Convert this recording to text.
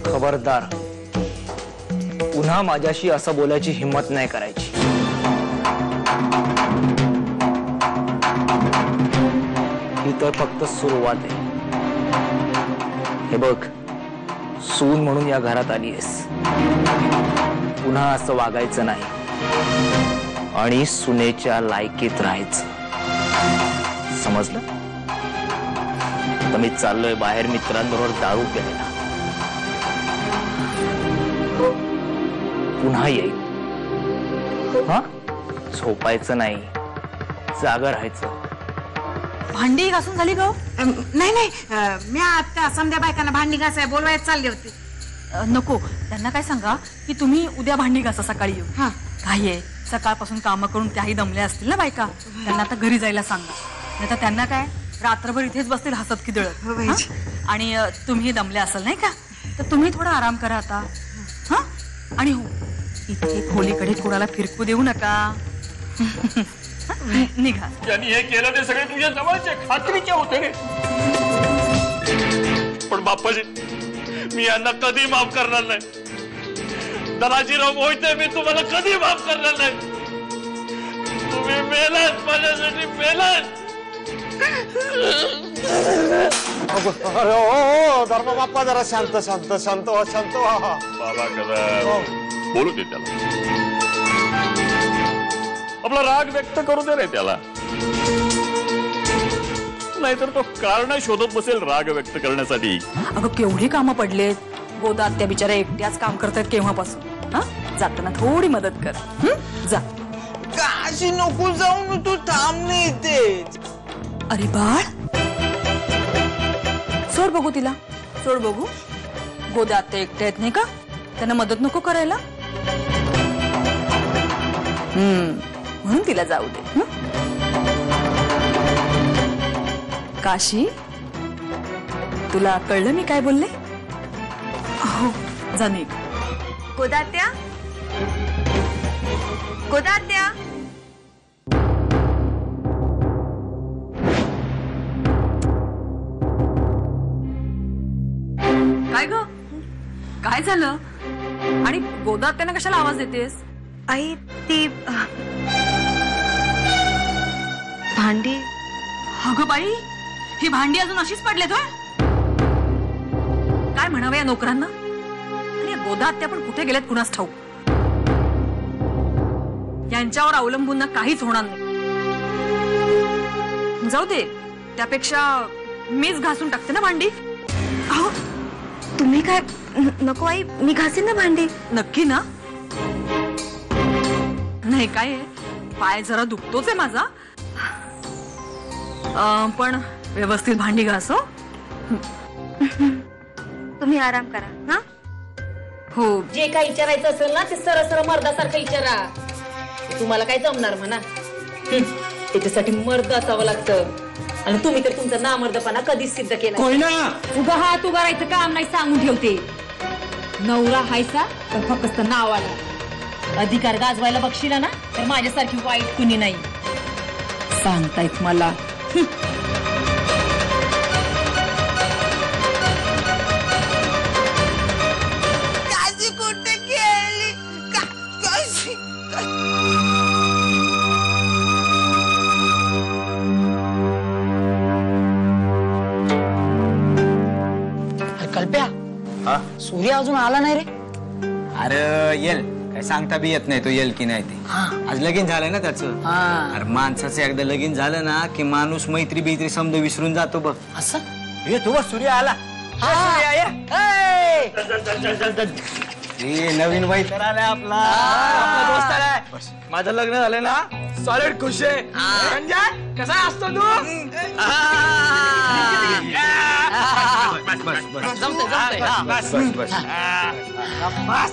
खबरदार, पुन्हा माझ्याशी असं बोलायची हिम्मत नाही करायची. ही तर फक्त सुरुवात आहे. हे बघ, सून म्हणून या घरात आलीयस, पुन्हा असं वागायचं नाही आणि सुनेच्या लायकीत राहायचं, समजलं? आता मी चाललोय बाहेर मित्रांबरोबर दारू प्यायला. पुन्हा येईल. हा, झोपायचं नाही, जागा राहायचं. भांडी घासून झाली ग? नाही नाही, मी आता समध्या बायकांना भांडी घासाय बोलवायला चालले होते. नको, त्यांना काय सांगा की तुम्ही उद्या भांडी घासा, सकाळी येऊ. हा, काही आहे, सकाळपासून कामं करून त्याही दमल्या असतील ना बायका, त्यांना आता घरी जायला सांगा. नाही तर त्यांना काय, रात्रभर इथेच बसतील हसत खिदळत. हो बाईजी. आणि तुम्ही दमले असाल नाही का, तर तुम्ही थोडा आराम करा आता. हा, आणि हो, इथे खोलीकडे कोणाला फिरकू देऊ नका. निघा. ज्यांनी हे केलं ते सगळे तुझ्या जवळचे खात्रीचे होते रे. पण बाप्पाजी, मी यांना कधी माफ करणार नाही. दराजीराव मोहिते, मी तुम्हाला कधी माफ करणार नाही. तुम्ही मेलात, माझ्यासाठी मेलात. अरे ओ धर्म बाप्पा, जरा शांत शांत शांत व्हा, शांत व्हा. बाबा कदा बोलू दे त्याला, आपला राग व्यक्त करू दे रे त्याला. नाहीतर तो कारण शोधत बसेल राग व्यक्त करण्यासाठी. अगं केवढी कामं पडलेत. गोदात त्या बिचाऱ्या एकट्याच काम करतायत केव्हापासून. हा, जाताना थोडी मदत कर. जा. काशी नको जाऊ, तू थांब नाही इथेच. अरे बाळ, सोड बघू तिला, सोड बघू. गोदात ते एकटे आहेत नाही का, त्यांना मदत नको करायला. म्हणून तिला जाऊ दे. काशी, तुला कळलं मी काय बोलले? हो, जा निघ. गोदात्या, गोदात्या. काय ग, काय झालं? आणि गोदात त्यांना कशाला आवाज देतेस? आई, ती भांडी. अगं बाई, ही भांडी अजून अशीच पडलेत होय? काय म्हणावं या नोकरांना? आणि गोदात त्या पण कुठे गेल्यात कुणास ठाऊक. यांच्यावर अवलंबून ना काहीच होणार नाही. जाऊ दे, त्यापेक्षा मीच घासून टाकते ना भांडी. अहो, तुम्ही काय, नको आई, मी घासीन ना भांडी. नक्की ना? नाही काय, पाय जरा दुखतोच आहे माझा, पण व्यवस्थित भांडी घासो. तुम्ही आराम करा. हा, हो. जे काही विचारायचं असेल ना ते सरळ सरळ मर्दासारखं विचारा. तुम्हाला काय जमणार म्हणा, त्याच्यासाठी मर्द असावं लागतं. आणि तुम्ही तर तुमचा नामर्दपणा कधीच सिद्ध केला. उगा हात उगारायचं काम नाही, सांगून ठेवते. नवरा हायसा तर फक्त नावाला. अधिकार गाजवायला बघशीला ना तर माझ्यासारखी वाईट कुणी नाही. सांगतायत मला. काशी कुठे गेली? काशी कल्प्या, सूर्य अजून आला नाही रे. अरे येल, काय सांगता बी येत नाही तो येल की नाही ते. आज लगीन झालंय ना त्याचं. अरे माणसाचं एकदा लगीन झालं ना की माणूस मैत्री बित्री समज विसरून जातो बघ. असं ये तू सूर्य आला. नवीन बाई तर आलाय आपला दोस्त आलाय. माझं लग्न झालं ना, सॉलिड खुश आहे. कसा असतो तू? बस